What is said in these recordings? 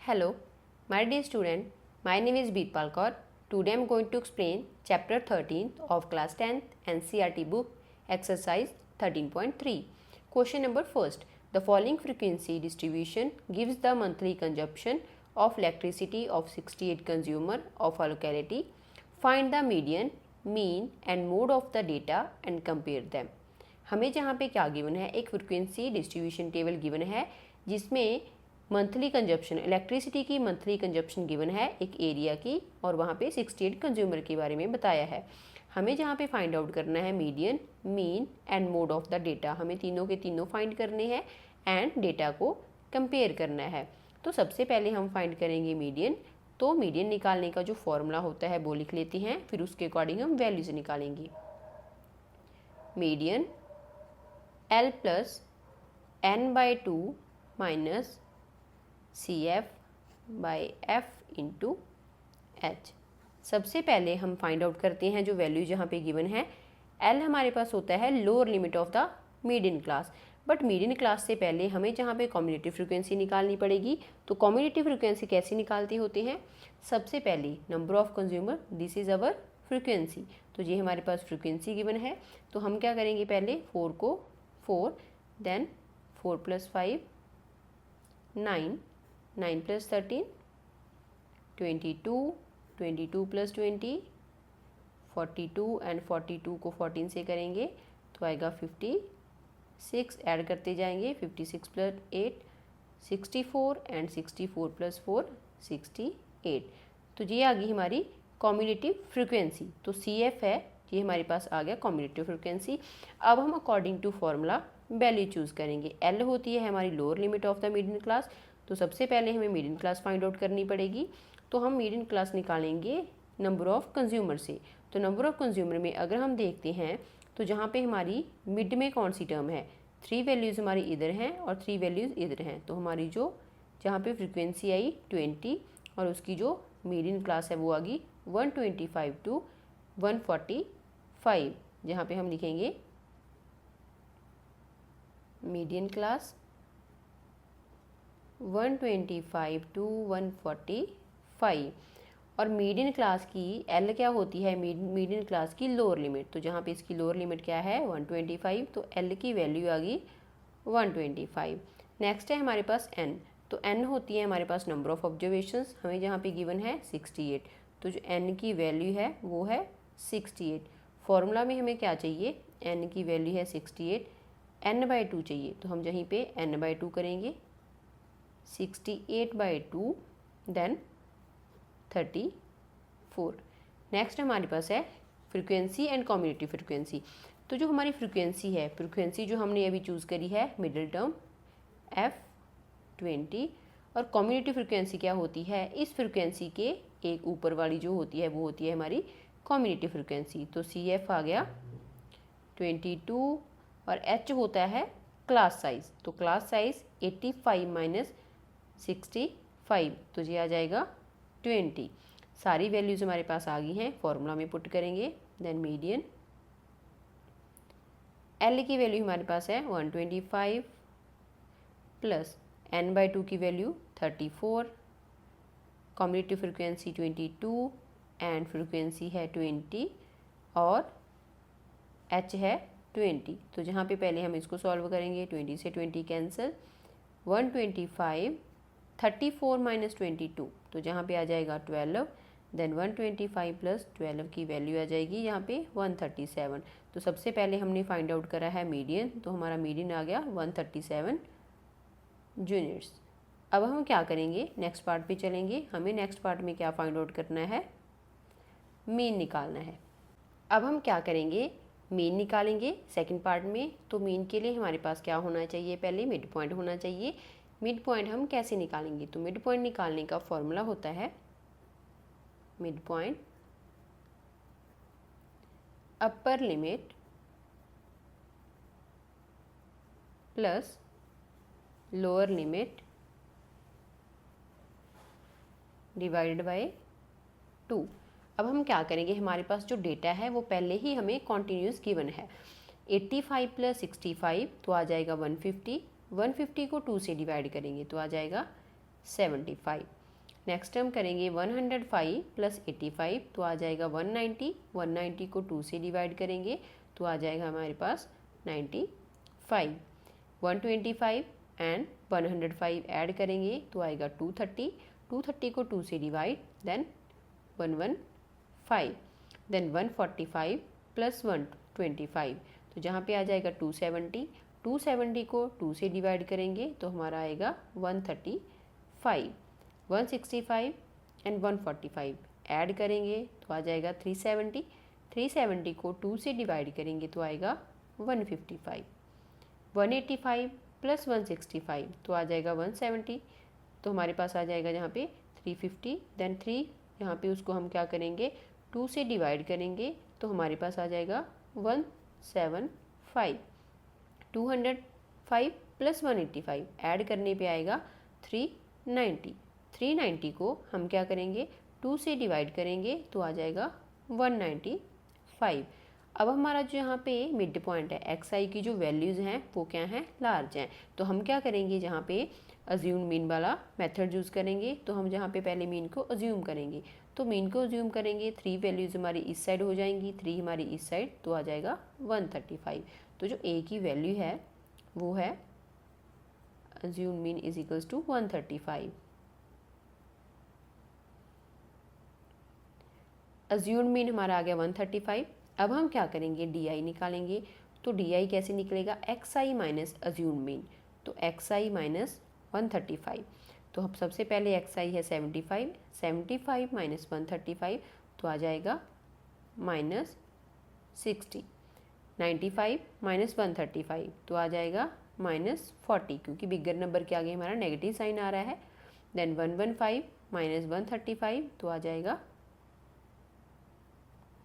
Hello, my dear student. My name is Birpal Kaur. Today I am going to explain chapter 13th of class 10th NCERT book exercise 13.3. Question number first. The following frequency distribution gives the monthly consumption of electricity of 68 consumer of a locality. Find the median, mean and mode of the data and compare them. हमें जहाँ पे क्या given है, एक frequency distribution table given है जिसमें monthly consumption electricity की monthly consumption given है एक एरिया की और वहाँ पे 68 कंज्यूमर के बारे में बताया है। हमें जहाँ पे फाइंड आउट करना है median, mean and mode of the data, हमें तीनों के तीनों फाइंड करने हैं एंड डेटा को कंपेयर करना है। तो सबसे पहले हम फाइंड करेंगे मीडियन। तो मीडियन निकालने का जो फॉर्मूला होता है वो लिख लेते हैं, फिर उसके अकॉर्डिंग हम वैल्यूज निकालेंगे। Median L plus n/2 minus CF/F into H। सबसे पहले हम फाइंड आउट करते हैं जो वैल्यू जहाँ पे गिवन है। L हमारे पास होता है lower limit of the median class, but median class से पहले हमें जहाँ पे कम्युनिटी फ्रीक्वेंसी निकालनी पड़ेगी। तो कम्युनिटी फ्रीक्वेंसी कैसे निकालते होते हैं, सबसे पहले number of consumer, this is our frequency. तो ये हमारे पास फ्रीक्वेंसी गिवन है, तो हम क्या करेंगे, पहले 4 को 4, देन 4 + 5 9, 9 + 13 22, 22 + 20 42 एंड 42 को 14 से करेंगे तो आएगा 56, ऐड करते जाएंगे 56 + 8 64 एंड 64 + 4 68। तो ये आ गई हमारी कम्युलेटिव फ्रीक्वेंसी। तो CF है, ये हमारे पास आ गया कम्युलेटिव फ्रीक्वेंसी। अब हम according to formula value choose करेंगे। L होती है हमारी lower limit of the median class, तो सबसे पहले हमें मीडियन क्लास फाइंड आउट करनी पड़ेगी। तो हम मीडियन क्लास निकालेंगे नंबर ऑफ़ कंज्यूमर से। तो नंबर ऑफ़ कंज्यूमर में अगर हम देखते हैं तो जहाँ पे हमारी मिड में कौन सी टर्म है, 3 वैल्यूज़ हमारी इधर हैं और 3 वैल्यूज़ इधर हैं। तो हमारी जो जहाँ पे फ्रीक्वेंसी आई 20 और उसकी जो मीडियन क्लास है वो आ गई 125 to 145, जहाँ पे हम लिखेंगे मीडियन क्लास 125 to 145। और मीडियन क्लास की L क्या होती है, मीडियन क्लास की लोअर लिमिट। तो जहाँ पे इसकी लोअर लिमिट क्या है 125, तो L की वैल्यू आ गई 125। नेक्स्ट है हमारे पास N। तो N होती है हमारे पास नंबर ऑफ़ ऑब्जर्वेशंस, हमें जहाँ पे गिवन है 68। तो जो N की वैल्यू है वो है 68। फॉर्मूला में हमें क्या चाहिए, N की वैल्यू है 68, n/2 चाहिए। तो हम यहीं पे n/2 करेंगे, 68/2 देन 34। नेक्स्ट हमारे पास है फ्रीक्वेंसी एंड कम्युनिटी फ्रीक्वेंसी। तो जो हमारी फ्रीक्वेंसी है, फ्रीक्वेंसी जो हमने अभी चूज़ करी है मिडिल टर्म F20, और कम्युनिटी फ्रीक्वेंसी क्या होती है, इस फ्रीक्वेंसी के एक ऊपर वाली जो होती है वो होती है हमारी कम्युनिटी फ्रीक्वेंसी। तो CF आ गया 22 और H होता है क्लास साइज़। तो क्लास साइज़ 85 - 65, तो ये आ जाएगा 20। सारी वैल्यूज़ हमारे पास आ गई हैं, फॉर्मूला में पुट करेंगे। देन मीडियन L की वैल्यू हमारे पास है 125 प्लस n/2 की value 34, cumulative frequency 22 and frequency है 20 और H है 20। तो जहाँ पे पहले हम इसको सॉल्व करेंगे, 20 से 20 कैंसिल, 125 34 - 22, तो जहाँ पे आ जाएगा 12, देन 125 + 12 की वैल्यू आ जाएगी यहाँ पे 137। तो सबसे पहले हमने फाइंड आउट करा है मीडियन, तो हमारा मीडियन आ गया 137 यूनिट्स। अब हम क्या करेंगे, नेक्स्ट पार्ट पे चलेंगे। हमें नेक्स्ट पार्ट में क्या फाइंड आउट करना है, मीन निकालना है। अब हम क्या करेंगे, मीन निकालेंगे सेकंड पार्ट में। तो मीन के लिए हमारे पास क्या होना चाहिए, पहले मिड पॉइंट होना चाहिए। मिड पॉइंट हम कैसे निकालेंगे, तो मिड पॉइंट निकालने का फॉर्मूला होता है mid point upper limit plus lower limit divided by 2। अब हम क्या करेंगे, हमारे पास जो डेटा है वो पहले ही हमें कॉन्टीन्यूस गिवन है। 85 + 65 तो आ जाएगा 150, 150 को 2 से डिवाइड करेंगे तो आ जाएगा 75। नेक्स्ट हम करेंगे 105 प्लस 85, तो आ जाएगा 190। 190 को 2 से डिवाइड करेंगे तो आ जाएगा हमारे पास 95। 125 एंड 105 ऐड करेंगे तो आएगा 230। 230 को 2 से डिवाइड, देन 115, देन 145 प्लस 125, तो जहाँ पे आ जाएगा 270। 270 को 2 से डिवाइड करेंगे तो हमारा आएगा 135। 165 एंड 145 ऐड करेंगे तो आ जाएगा 370। 370 को 2 से डिवाइड करेंगे तो आएगा 155। 185 प्लस 165 तो आ जाएगा 170, तो हमारे पास आ जाएगा जहाँ पे 350। देन 3 यहाँ पे उसको हम क्या करेंगे 2 से डिवाइड करेंगे तो हमारे पास आ जाएगा 175। 205 प्लस 185 ऐड करने पे आएगा 390। 390 को हम क्या करेंगे 2 से डिवाइड करेंगे तो आ जाएगा 195। अब हमारा जो यहाँ पे मिड पॉइंट है एक्स आई की जो वैल्यूज़ हैं वो क्या हैं, लार्ज हैं, तो हम क्या करेंगे जहाँ पे अज्यूम मीन वाला मेथड यूज़ करेंगे। तो हम जहाँ पे पहले मीन को अज्यूम करेंगे, तो मीन को अज्यूम करेंगे 3 वैल्यूज़ हमारी इस साइड हो जाएंगी, 3 हमारी इस साइड, तो आ जाएगा 135। तो जो ए की वैल्यू है वो है assume mean is equals to 135। Assume mean हमारा आ गया 135। अब हम क्या करेंगे डी आई निकालेंगे। तो डी आई कैसे निकलेगा, एक्स आई माइनस अज्यूम मीन, तो एक्स आई माइनस 135। तो हम सबसे पहले एक्स आई है 75, 75 माइनस 135 तो आ जाएगा -60। 95 माइनस 135 तो आ जाएगा -40, क्योंकि बिगर नंबर के आगे हमारा नेगेटिव साइन आ रहा है। देन 115 माइनस 135 तो आ जाएगा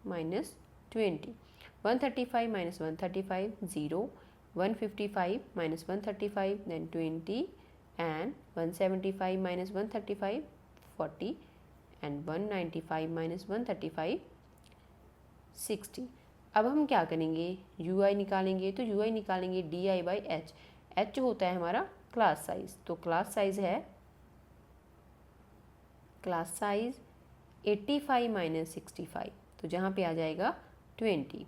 -20। 135 minus 135 0। 155 minus 135 then 20 and 175 minus 135 40 and 195 minus 135 60। अब हम क्या करेंगे यू आई निकालेंगे। तो यू आई निकालेंगे D I by H. H होता है हमारा क्लास साइज, तो क्लास साइज है क्लास साइज 85 माइनस 65, तो जहाँ पे आ जाएगा 20।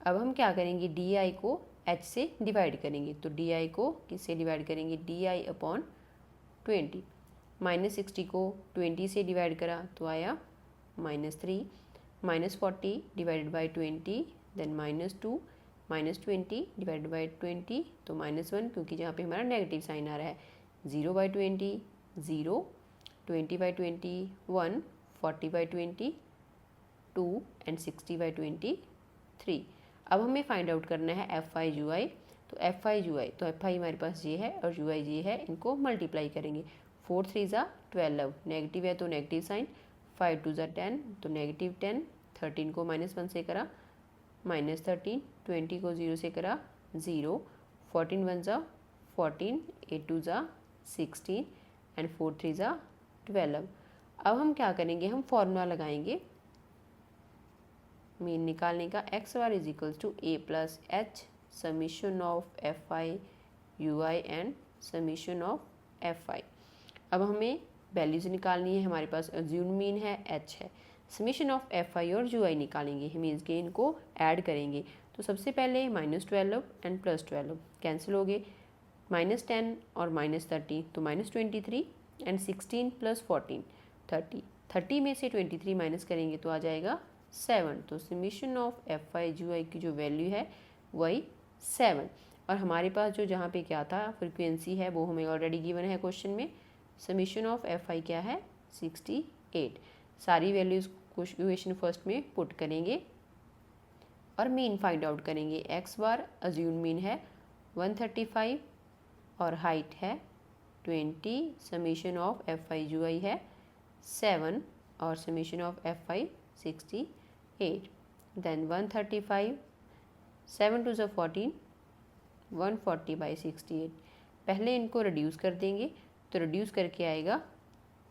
अब हम क्या करेंगे डी आई को एच से डिवाइड करेंगे। तो डी आई को किससे डिवाइड करेंगे, डी आई अपॉन 20। -60 को 20 से डिवाइड करा तो आया -3। -40 divided by 20 then -2। -20 divided by 20 तो -1, क्योंकि जहाँ पे हमारा नेगेटिव साइन आ रहा है। 0/20 0, 20/20 1, 40/20 2 एंड 60/20 3। अब हमें फाइंड आउट करना है एफ आई यू आई। तो एफ आई यू आई, तो एफ आई हमारे पास ये है और यू आई ये है, इनको मल्टीप्लाई करेंगे। 4 3 ज़ा 12, नेगेटिव है तो नेगेटिव साइन। 5 2 ज़ा 10 तो -10। 13 को -1 से करा -13। 20 को 0 से करा 0। 14 1 ज़ा 14, 8 2 ज़ा 16 एंड 4 3 ज़ा 12। अब हम क्या करेंगे, हम फॉर्मूला लगाएंगे मीन निकालने का। X bar is equals to A plus H summation of F I you I and summation of F I. अब हमें वैल्यूज निकालनी है, हमारे पास अज्यूम मीन है, एच है। समीशन ऑफ एफ आई और यू आई निकालेंगे, मीन्स के इनको ऐड करेंगे। तो सबसे पहले -12 एंड +12 कैंसिल हो गए। -10 और -30 तो -23 एंड 16 + 14 30। 30 में से 23 माइनस करेंगे तो आ जाएगा 7। तो summation of F I you i की जो वैल्यू है वही 7। और हमारे पास जो जहाँ पे क्या था फ्रिक्वेंसी है वो हमें ऑलरेडी गिवन है क्वेश्चन में। समीशन ऑफ एफ आई क्या है 68। सारी वैल्यूज़ इक्वेशन फर्स्ट में पुट करेंगे और मीन फाइंड आउट करेंगे। एक्स बार अज्यूम मीन है 135 और हाइट है 20। Summation of F I you i है 7 और summation of F i 68। Then 135 7 2 ज़ा 14 140/68। पहले इनको रिड्यूस कर देंगे तो रिड्यूस करके आएगा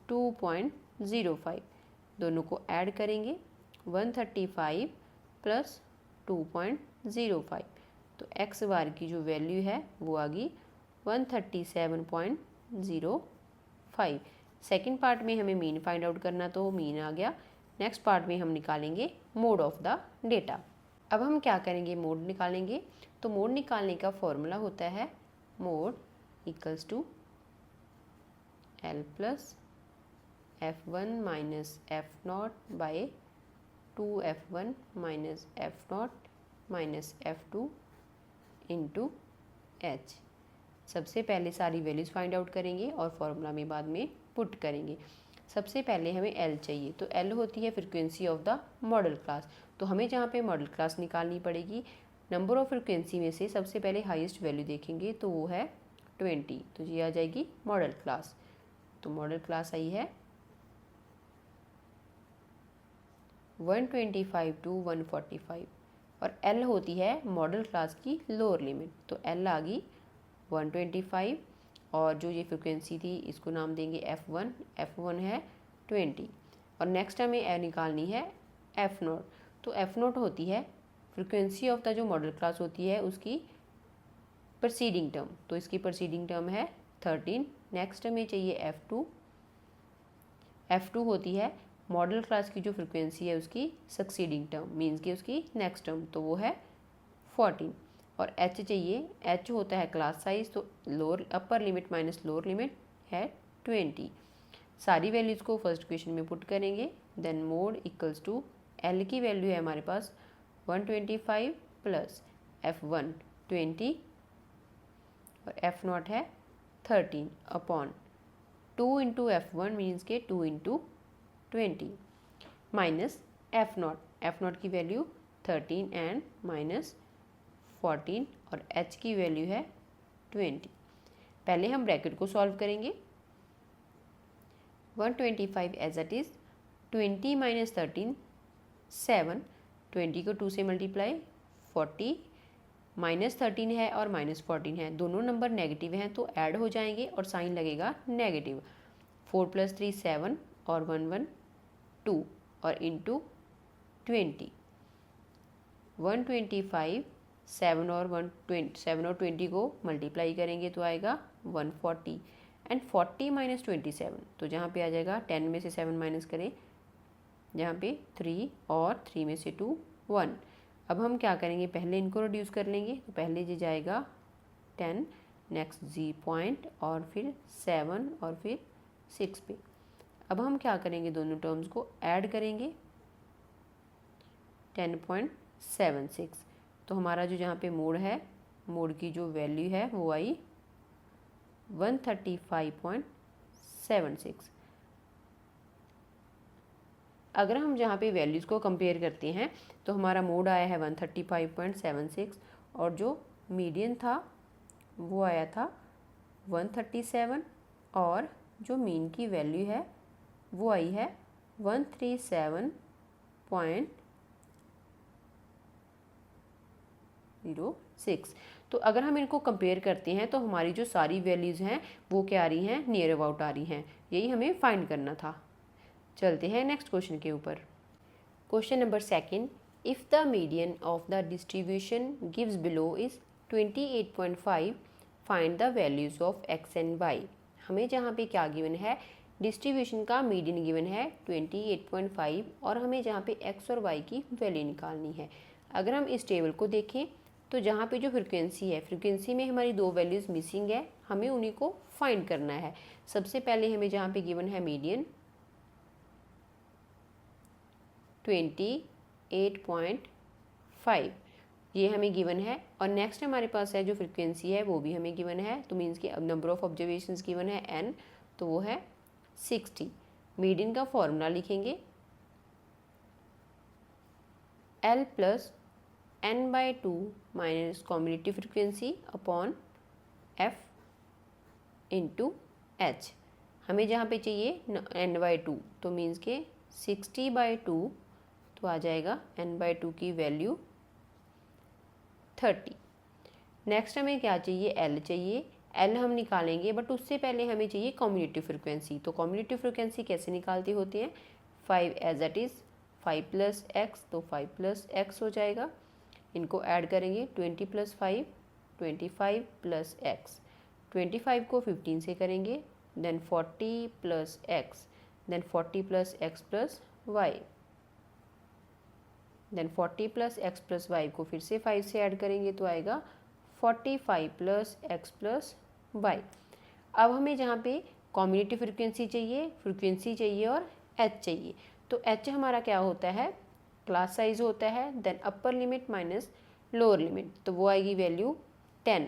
2.05। दोनों को ऐड करेंगे 135 + 2.05, तो एक्स बार की जो वैल्यू है वो आ गई 137.05। 1.05। सेकेंड पार्ट में हमें मीन फाइंड आउट करना, तो मीन आ गया। नेक्स्ट पार्ट में हम निकालेंगे मोड ऑफ द डेटा। अब हम क्या करेंगे, मोड निकालेंगे। तो मोड निकालने का फॉर्मूला होता है mode equals to L plus F1 minus F0 by 2F1 minus F0 minus F2 into H। सबसे पहले सारी वैल्यूज़ फाइंड आउट करेंगे और फॉर्मूला में बाद में पुट करेंगे। सबसे पहले हमें L चाहिए, तो L होती है frequency of the model class. तो हमें जहाँ पे मॉडल क्लास निकालनी पड़ेगी, नंबर ऑफ फ्रिक्वेंसी में से सबसे पहले हाईएस्ट वैल्यू देखेंगे, तो वो है 20। तो ये आ जाएगी मॉडल क्लास। तो मॉडल क्लास आई है 125 टू 145 और L होती है मॉडल क्लास की लोअर लिमिट। तो L आ गई 125 और जो ये फ्रिक्वेंसी थी इसको नाम देंगे F1। F1 है 20 और नेक्स्ट हमें निकालनी है F0। तो F0 होती है फ्रिक्वेंसी ऑफ द जो मॉडल क्लास होती है उसकी प्रोसीडिंग टर्म। तो इसकी प्रोसीडिंग टर्म है 13। नेक्स्ट हमें चाहिए F2। F2 होती है मॉडल क्लास की जो फ्रिक्वेंसी है उसकी सक्सीडिंग टर्म, मीन्स की उसकी नेक्स्ट टर्म, तो वो है 14। और H चाहिए, H होता है क्लास साइज। तो lower upper limit minus lower limit है 20। सारी वैल्यूज़ को फर्स्ट इक्वेशन में पुट करेंगे। Then mode equals to L की वैल्यू है हमारे पास 125 प्लस F1 20 और F0 है 13 अपॉन 2 इंटू F1 मीन्स के 2 इंटू 20 माइनस F0 की वैल्यू 13 एंड माइनस 14 और H की वैल्यू है 20। पहले हम ब्रैकेट को सॉल्व करेंगे। 125 एज इट इज़ 20 माइनस 13 7, 20 को 2 से मल्टीप्लाई 40 माइनस 13 है और माइनस 14 है, दोनों नंबर नेगेटिव हैं तो ऐड हो जाएंगे और साइन लगेगा नेगेटिव। 4 प्लस 3 7 और 1 1 2 और इंटू 20 125 7 और 20 को मल्टीप्लाई करेंगे तो आएगा 140 एंड 40 माइनस 27। तो जहाँ पे आ जाएगा 10 में से 7 माइनस करें, जहाँ पे 3 और 3 में से 2 1। अब हम क्या करेंगे, पहले इनको रिड्यूस कर लेंगे। तो पहले ये जाएगा 10, नेक्स्ट जी पॉइंट और फिर 7 और फिर 6 पे। अब हम क्या करेंगे, दोनों टर्म्स को ऐड करेंगे 10.76। तो हमारा जो जहाँ पे मोड है, मोड की जो वैल्यू है वो आई 135.76। अगर हम जहाँ पे वैल्यूज़ को कंपेयर करते हैं तो हमारा मोड आया है 135.76 और जो मीडियन था वो आया था 137 और जो मीन की वैल्यू है वो आई है 137.06। तो अगर हम इनको कंपेयर करते हैं तो हमारी जो सारी वैल्यूज़ हैं वो क्या आ रही हैं, नियर अबाउट आ रही हैं। यही हमें फाइंड करना था। चलते हैं नेक्स्ट क्वेश्चन के ऊपर। Question number second, if the median of the distribution gives below is 28.5, find the values of x and y। हमें जहाँ पे क्या गिवन है, डिस्ट्रीब्यूशन का मीडियन गिवन है 28.5 और हमें जहाँ पे x और y की वैल्यू निकालनी है। अगर हम इस टेबल को देखें तो जहाँ पे जो फ्रिक्वेंसी है, फ्रिक्वेंसी में हमारी दो वैल्यूज़ मिसिंग है, हमें उन्हीं को फाइंड करना है। सबसे पहले हमें जहाँ पे गिवन है मीडियन 28.5, ये हमें गिवन है और नेक्स्ट हमारे पास है जो फ्रिक्वेंसी है वो भी हमें गिवन है। तो मीन्स कि अब नंबर ऑफ ऑब्जर्वेशंस गिवन है n, तो वो है 60। मीडियन का फॉर्मूला लिखेंगे L plus n/2 minus commutative frequency upon f into h। हमें जहाँ पे चाहिए n/2, तो मीन्स के 60/2, तो आ जाएगा n/2 की वैल्यू 30। नेक्स्ट हमें क्या चाहिए, L चाहिए। L हम निकालेंगे बट उससे पहले हमें चाहिए कॉम्यूटेटिव फ्रिक्वेंसी। तो कॉम्यूटेटिव फ्रिक्वेंसी कैसे निकालती होती है, 5 as it is 5 plus X, तो 5 प्लस एक्स हो जाएगा। इनको ऐड करेंगे 20 प्लस 5 25 प्लस एक्स, 25 को 15 से करेंगे, then 40 plus X, then 40 plus X plus Y, then 40 plus X plus Y को फिर से 5 से ऐड करेंगे तो आएगा 45 प्लस एक्स प्लस वाई। अब हमें जहाँ पे कॉम्बिनेटिव फ्रिक्वेंसी चाहिए और एच चाहिए। तो एच हमारा क्या होता है, क्लास साइज होता है, then upper limit minus lower limit, तो वो आएगी वैल्यू 10।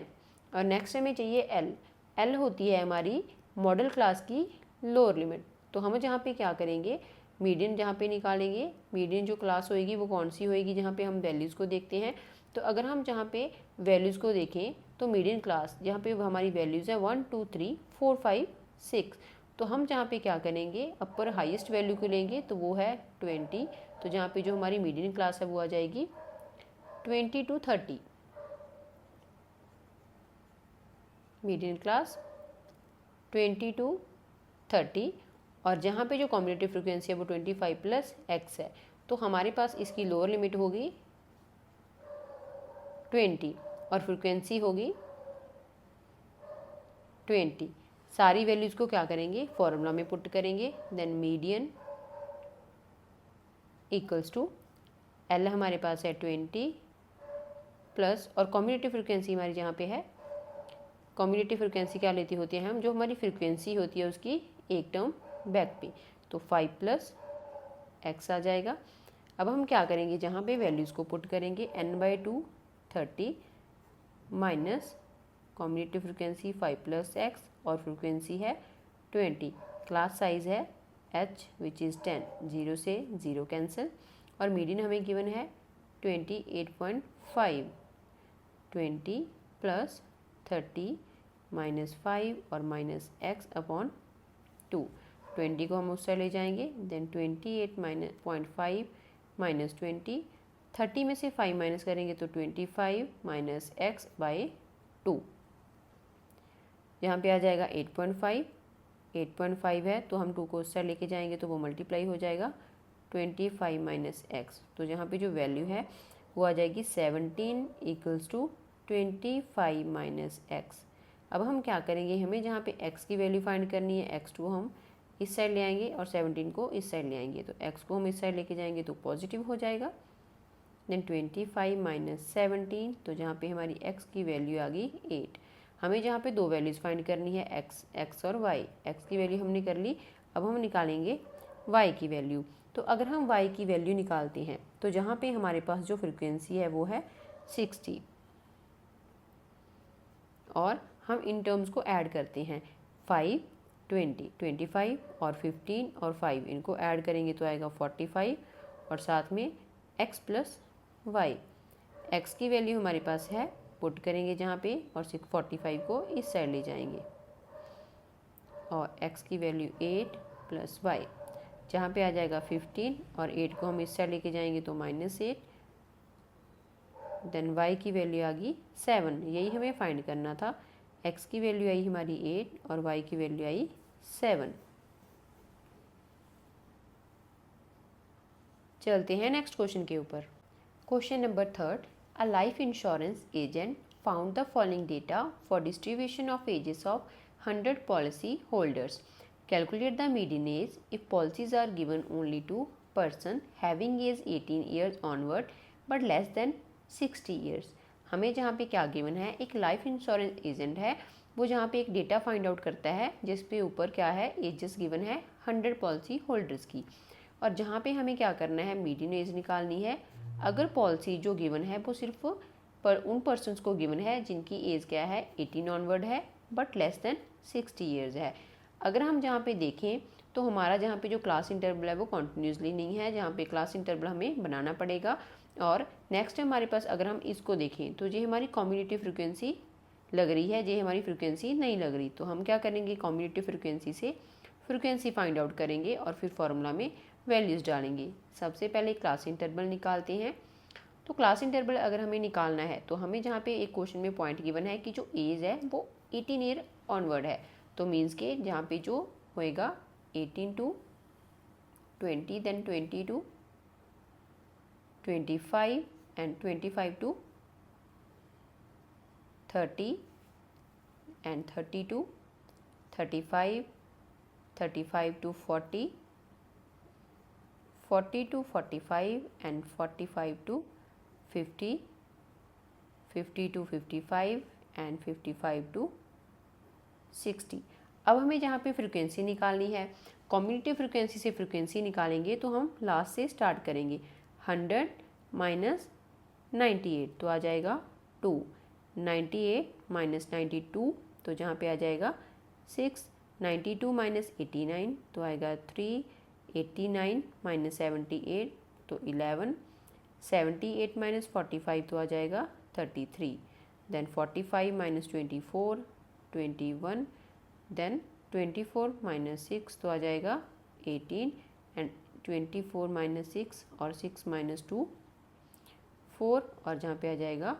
और नेक्स्ट हमें चाहिए एल, एल होती है हमारी मॉडल क्लास की लोअर लिमिट। तो हम जहाँ पे क्या करेंगे, मीडियन जहाँ पे निकालेंगे, मीडियन जो क्लास होएगी वो कौन सी होएगी, जहाँ पे हम वैल्यूज़ को देखते हैं। तो अगर हम जहाँ पे वैल्यूज़ को देखें तो मीडियन क्लास जहाँ पे हमारी वैल्यूज़ है 1 2 3 4 5 6, तो हम जहाँ पे क्या करेंगे, अपर हाईएस्ट वैल्यू को लेंगे तो वो है 20। तो जहाँ पे जो हमारी मीडियन क्लास है वो आ जाएगी 20 to 30, मीडियन क्लास 20 to 30। और जहाँ पे जो कॉम्बिनेटिव फ्रिक्वेंसी है वो 25 प्लस एक्स है, तो हमारे पास इसकी लोअर लिमिट होगी 20 और फ्रिक्वेंसी होगी 20। सारी वैल्यूज़ को क्या करेंगे, फॉर्मूला में पुट करेंगे, then median equals to L हमारे पास है 20 प्लस, और कॉम्बिनेटिव फ्रिक्वेंसी हमारी जहाँ पे है, कॉम्बिनेटिव फ्रिक्वेंसी क्या लेती होती है हम, जो हमारी फ्रिक्वेंसी होती है उसकी एक टर्म बैक पे, तो 5 प्लस एक्स आ जाएगा। अब हम क्या करेंगे, जहाँ पे वैल्यूज़ को पुट करेंगे n/2 30 minus cumulative frequency 5 plus x और फ्रिक्वेंसी है 20, क्लास साइज़ है h विच इज़ 10, 0 से 0 कैंसिल, और मीडियन हमें गिवन है 28.5, 20 प्लस 30 माइनस 5 और माइनस एक्स अपॉन 2, 20 को हम उस साइड ले जाएंगे, देन 28.5 माइनस 20, 30 में से 5 माइनस करेंगे तो 25 माइनस एक्स बाई 2, यहाँ पे आ जाएगा 8.5, 8.5 है तो हम 2 को उस साइड लेके जाएंगे तो वो मल्टीप्लाई हो जाएगा 25 माइनस एक्स, तो जहाँ पे जो वैल्यू है वो आ जाएगी 17 इक्वल्स टू 25 माइनस एक्स। अब हम क्या करेंगे, हमें जहाँ पे x की वैल्यू फाइंड करनी है, x को हम इस साइड ले आएंगे और 17 को इस साइड ले आएंगे, तो x को हम इस साइड लेके जाएंगे तो पॉजिटिव हो जाएगा, देन 25 माइनस 17, तो जहाँ पे हमारी x की वैल्यू आ गई 8। हमें जहाँ पे दो वैल्यूज़ फाइंड करनी है, x और y, x की वैल्यू हमने कर ली, अब हम निकालेंगे y की वैल्यू। तो अगर हम y की वैल्यू निकालते हैं तो जहाँ पे हमारे पास जो फ्रिक्वेंसी है वो है 60, और हम इन टर्म्स को ऐड करते हैं, 5 20 25 और 15 और 5 इनको ऐड करेंगे तो आएगा 45, और साथ में x प्लस वाई, x की वैल्यू हमारे पास है, पुट करेंगे जहाँ पे, और 45 को इस साइड ले जाएंगे, और x की वैल्यू 8 प्लस वाई, जहाँ पे आ जाएगा 15, और 8 को हम इस साइड लेके जाएंगे तो -8, देन y की वैल्यू आ गई 7। यही हमें फाइंड करना था, x की वैल्यू आई हमारी 8 और y की वैल्यू आई 7। चलते हैं नेक्स्ट क्वेश्चन के ऊपर। Question number 3, a life insurance agent found the following data for distribution of ages of 100 policy holders. Calculate the median age if policies are given only to person having age 18 years onward but less than 60 years. हमें जहाँ पे क्या given है, एक life insurance agent है, वो जहाँ पे एक डेटा फाइंड आउट करता है जिस पे ऊपर क्या है, एजेस गिवन है 100 पॉलिसी होल्डर्स की, और जहाँ पे हमें क्या करना है, मीडियन एज निकालनी है। अगर पॉलिसी जो गिवन है वो सिर्फ पर उन पर्सनस को गिवन है जिनकी एज क्या है, 18 ऑनवर्ड है बट लेस देन 60 ईयर्स है। अगर हम जहाँ पे देखें तो हमारा जहाँ पे जो क्लास इंटरवल है वो कॉन्टिन्यूसली नहीं है, जहाँ पे क्लास इंटरवल हमें बनाना पड़ेगा। और नेक्स्ट हमारे पास अगर हम इसको देखें तो ये हमारी कॉम्बिनेटिव फ्रिक्वेंसी लग रही है, ये हमारी फ्रिक्वेंसी नहीं लग रही, तो हम क्या करेंगे, कॉम्बिनेटिव फ्रिक्वेंसी से फ्रिक्वेंसी फाइंड आउट करेंगे और फिर फॉर्मूला में वैल्यूज़ डालेंगे। सबसे पहले क्लास इंटरवल निकालते हैं। तो क्लास इंटरवल अगर हमें निकालना है तो हमें जहाँ पे एक क्वेश्चन में पॉइंट गिवन है कि जो एज है वो 18 ईयर ऑनवर्ड है, तो मीन्स के जहाँ पे जो होएगा 18 to 20, then 20 to 25 and 25 to 30 and 32, 35, 35 to 40, 40 to 45 and 45 to 50, 50 to 55 and 55 to 60। अब हमें जहाँ पे फ्रिक्वेंसी निकालनी है, कॉम्बिनेटिव फ्रिक्वेंसी से फ्रिक्वेंसी निकालेंगे तो हम लास्ट से स्टार्ट करेंगे। 100 माइनस 98 तो आ जाएगा 2, 98 माइनस 92 तो जहाँ पे आ जाएगा 6, 92 माइनस 89 तो आएगा 3, 89 माइनस 78 तो 11, 78 माइनस 45 तो आ जाएगा 33, देन 45 माइनस 24, 21, देन 24 माइनस 6 तो आ जाएगा 18 एंड 24 माइनस 6 और 6 माइनस 2 4 और जहाँ पे आ जाएगा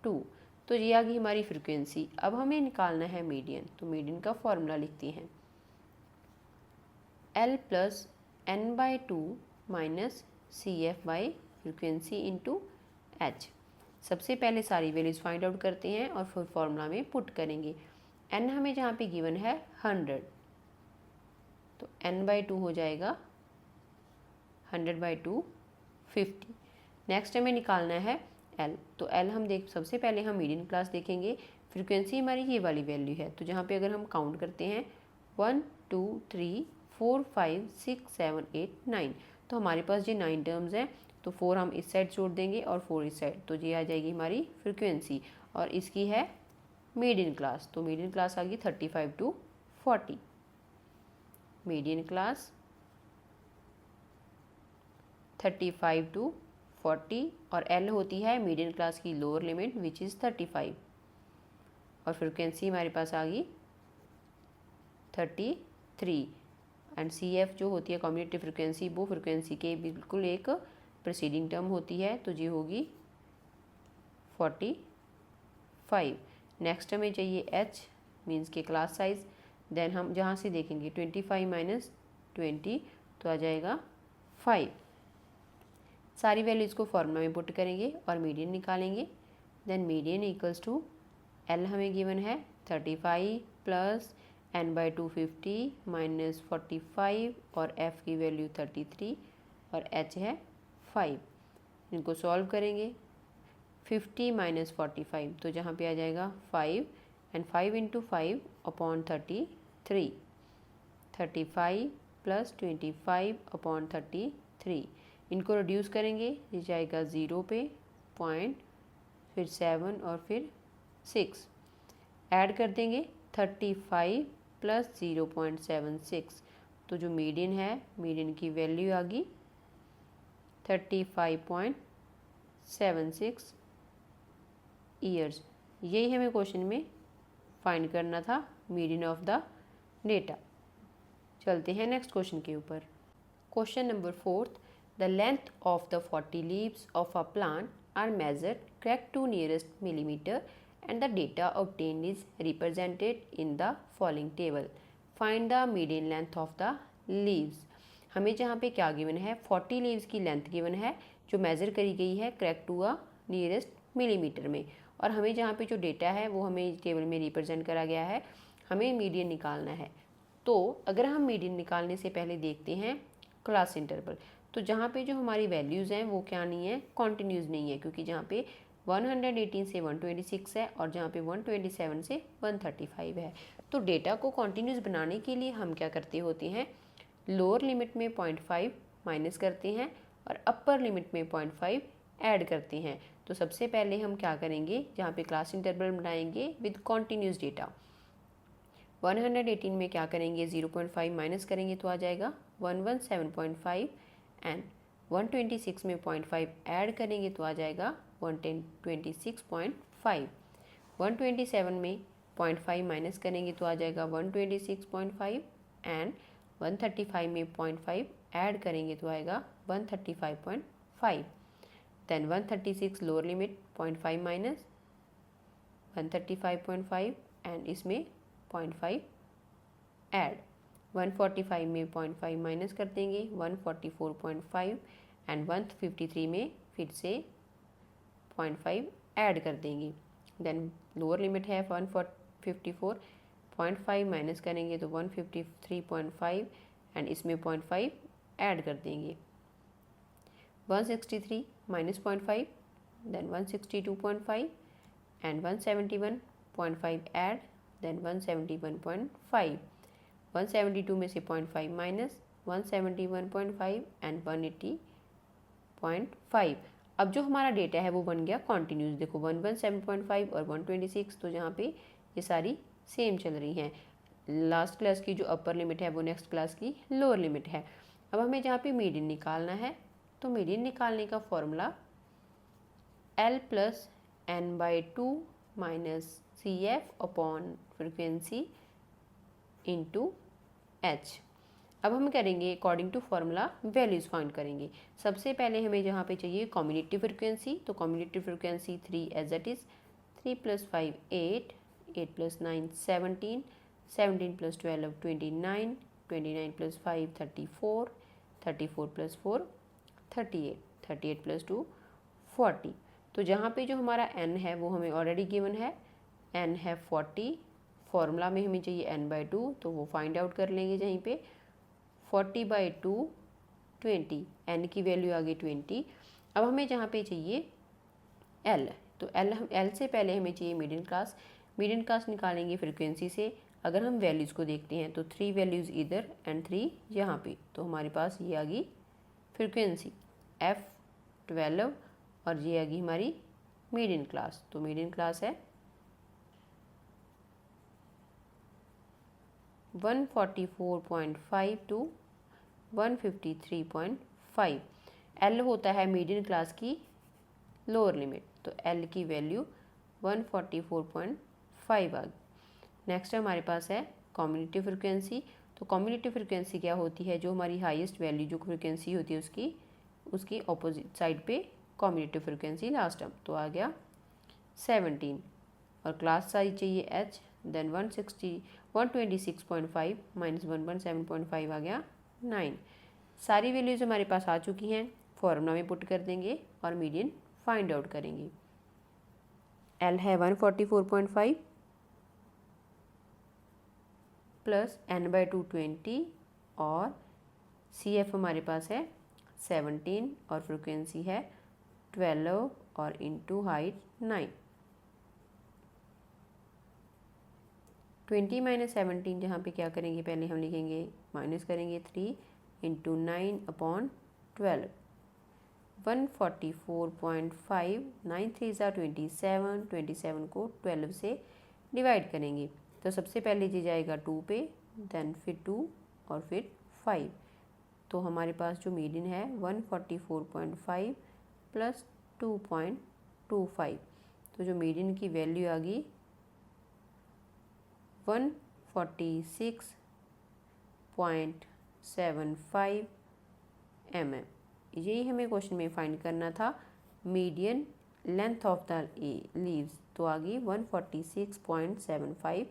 2। तो ये आ गई हमारी फ्रिक्वेंसी। अब हमें निकालना है मीडियन, तो मीडियन का फॉर्मूला लिखते हैं L plus n by 2 minus C F by frequency into H. सबसे पहले सारी वैल्यूज़ फाइंड आउट करते हैं और फिर फॉर्मूला में पुट करेंगे। n हमें जहाँ पे गिवन है 100, तो n बाई 2 हो जाएगा 100 बाई 2 50। नेक्स्ट हमें निकालना है L, तो L हम सबसे पहले हम मीडियन क्लास देखेंगे। फ्रिक्वेंसी हमारी ये वाली वैल्यू है, तो जहाँ पे अगर हम काउंट करते हैं 1 2 3 4 5 6 7 8 9, तो हमारे पास ये 9 टर्म्स हैं, तो 4 हम इस साइड छोड़ देंगे और 4 इस साइड, तो ये आ जाएगी हमारी फ्रिक्वेंसी और इसकी है मीडियन क्लास। तो मीडियन क्लास आ गई 35 to 40, मीडियन क्लास 35 to 40 और L होती है मीडियन क्लास की लोअर लिमिट विच इज़ 35 और फ्रिक्वेंसी हमारे पास आ गई 33 एंड CF जो होती है कॉम्बिनेटिव फ्रिक्वेंसी, वो फ्रिक्वेंसी के बिल्कुल एक प्रीसीडिंग टर्म होती है, तो ये होगी 45। नेक्स्ट हमें चाहिए H मीन्स के क्लास साइज, देन हम जहाँ से देखेंगे 25 माइनस 20 तो आ जाएगा 5। सारी वैल्यूज़ को फॉर्मूला में पुट करेंगे और मीडियन निकालेंगे। Then median equals to L हमें गिवन है 35 प्लस n बाई 2 50 माइनस 45 और F की वैल्यू 33 और H है 5। इनको सॉल्व करेंगे 50 माइनस 45 तो जहाँ पे आ जाएगा 5 and 5 into 5 upon 33, 35 plus 25 upon 33। इनको रिड्यूस करेंगे, ये जाएगा 0 पे, पॉइंट, फिर 7 और फिर 6। ऐड कर देंगे 35 प्लस 0.76, तो जो मीडियन है मीडियन की वैल्यू आ गई 35.76 ईयर्स। यही हमें क्वेश्चन में फाइंड करना था, मीडियन ऑफ द डेटा। चलते हैं नेक्स्ट क्वेश्चन के ऊपर। Question number 4, the length of the 40 leaves of a plant are measured correct to nearest millimetre and the data obtained is represented in the following table. Find the median length of the leaves. हमें जहाँ पे क्या given है, 40 leaves की length given है जो measure करी गई है correct to a nearest millimetre में, और हमें जहाँ पे जो डेटा है वो हमें टेबल में रिप्रेजेंट करा गया है। हमें मीडियन निकालना है, तो अगर हम मीडियन निकालने से पहले देखते हैं क्लास इंटरवल, तो जहाँ पे जो हमारी वैल्यूज़ हैं वो क्या नहीं है, कॉन्टिन्यूज़ नहीं है, क्योंकि जहाँ पे 118 से 126 है और जहाँ पे 127 से 135 है। तो डेटा को कॉन्टिन्यूस बनाने के लिए हम क्या करते होते हैं, लोअर लिमिट में 0.5 माइनस करते हैं और अपर लिमिट में 0.5 ऐड करते हैं। तो सबसे पहले हम क्या करेंगे, जहाँ पे क्लास इंटरवल बनाएंगे विद कॉन्टिन्यूस डेटा। 118 में क्या करेंगे, 0.5 माइनस करेंगे तो आ जाएगा 117.5 एंड 126 में 0.5 ऐड करेंगे तो आ जाएगा 126.5। 127 में 0.5 माइनस करेंगे तो आ जाएगा 126.5 एंड 135 में 0.5 ऐड करेंगे तो आएगा 135.5। Then 136 lower limit 0.5 minus 135.5 and इसमें 0.5 ऐड। 145 में 0.5 माइनस कर देंगे 144.5 एंड 153 में फिर से 0.5 ऐड कर देंगे। देन लोअर लिमिट है 154.5 माइनस करेंगे तो 153.5 एंड इसमें 0.5 ऐड कर देंगे। 163 minus 0.5 then 162.5 and 171.5 add then 171.5। 172 में से 0.5 माइनस 171.5 एंड 180.5। अब जो हमारा डेटा है वो बन गया कॉन्टिन्यूस। देखो 117.5 और 126, तो जहाँ पे ये सारी सेम चल रही हैं। लास्ट क्लास की जो अपर लिमिट है वो नेक्स्ट क्लास की लोअर लिमिट है। अब हमें जहाँ पे मीडियन निकालना है, तो मीडियन निकालने का formula L plus n/2 minus CF upon frequency into H। अब हम करेंगे according to formula values find करेंगे। सबसे पहले हमें जहाँ पे चाहिए कम्युनिटी फ्रिक्वेंसी, तो community frequency 3 as it is. 3 + 5 8, 8 + 9 17, 17 + 12 29, 29 + 5 34, 34 + 4 38, 38 + 2 40। तो जहाँ पे जो हमारा n है वो हमें ऑलरेडी गिवन है, n है 40। फॉर्मूला में हमें चाहिए n/2, तो वो फाइंड आउट कर लेंगे जहीं पे। 40/2 20, n की वैल्यू आ गई 20। अब हमें जहाँ पे चाहिए l, तो l से पहले हमें चाहिए मीडियन क्लास। मीडियन क्लास निकालेंगे फ्रिक्वेंसी से। अगर हम वैल्यूज़ को देखते हैं तो 3 वैल्यूज़ इधर एंड 3 यहाँ पे, तो हमारे पास ये आ गई फ्रिक्वेंसी F12 और ये आ गई हमारी मीडियन क्लास। तो मीडियन क्लास है 144.5 to 153.5। L होता है मीडियन क्लास की लोअर लिमिट, तो L की वैल्यू 144.5 आ गई। नेक्स्ट हमारे पास है कम्युनिटी फ्रिक्वेंसी। तो कम्युनिटी फ्रिक्वेंसी क्या होती है, जो हमारी हाईएस्ट वैल्यू जो फ्रिक्वेंसी होती है उसकी ऑपोजिट साइड पे कम्युनिटी फ्रिक्वेंसी लास्ट टर्म, तो आ गया 17। और क्लास साइज चाहिए H, देन 126.5 माइनस 117.5 आ गया 9। सारी वैल्यूज़ हमारे पास आ चुकी हैं, फॉर्मूला में पुट कर देंगे और मीडियन फाइंड आउट करेंगे। L है 144.5 प्लस n/2 20 और CF हमारे पास है 17 और फ्रिक्वेंसी है 12 और इंटू हाइट 9। 20 माइनस 17 जहाँ पे क्या करेंगे, पहले हम लिखेंगे माइनस करेंगे 3 इंटू 9 अपॉन 12। 144.5, 9 3 ज़ा 27, 27 को 12 से डिवाइड करेंगे। तो सबसे पहले जी जाएगा 2 पे, देन फिर 2 और फिर 5। तो हमारे पास जो मीडियन है 144.5 प्लस 2.25, तो जो मीडियन की वैल्यू आ गई 146.75 mm। यही हमें क्वेश्चन में फाइंड करना था, median length of the leaves, तो आ गई 146.75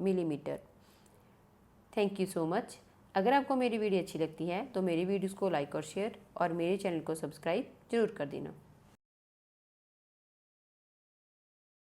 millimetre. Thank you so much. अगर आपको मेरी वीडियो अच्छी लगती है तो मेरी वीडियोस को लाइक और शेयर और मेरे चैनल को सब्सक्राइब जरूर कर देना।